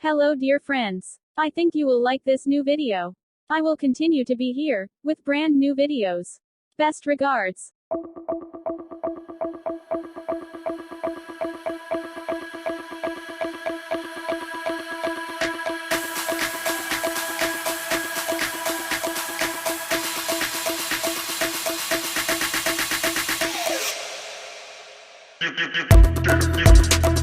Hello dear friends. I think you will like this new video. I will continue to be here, with brand new videos. Best regards. You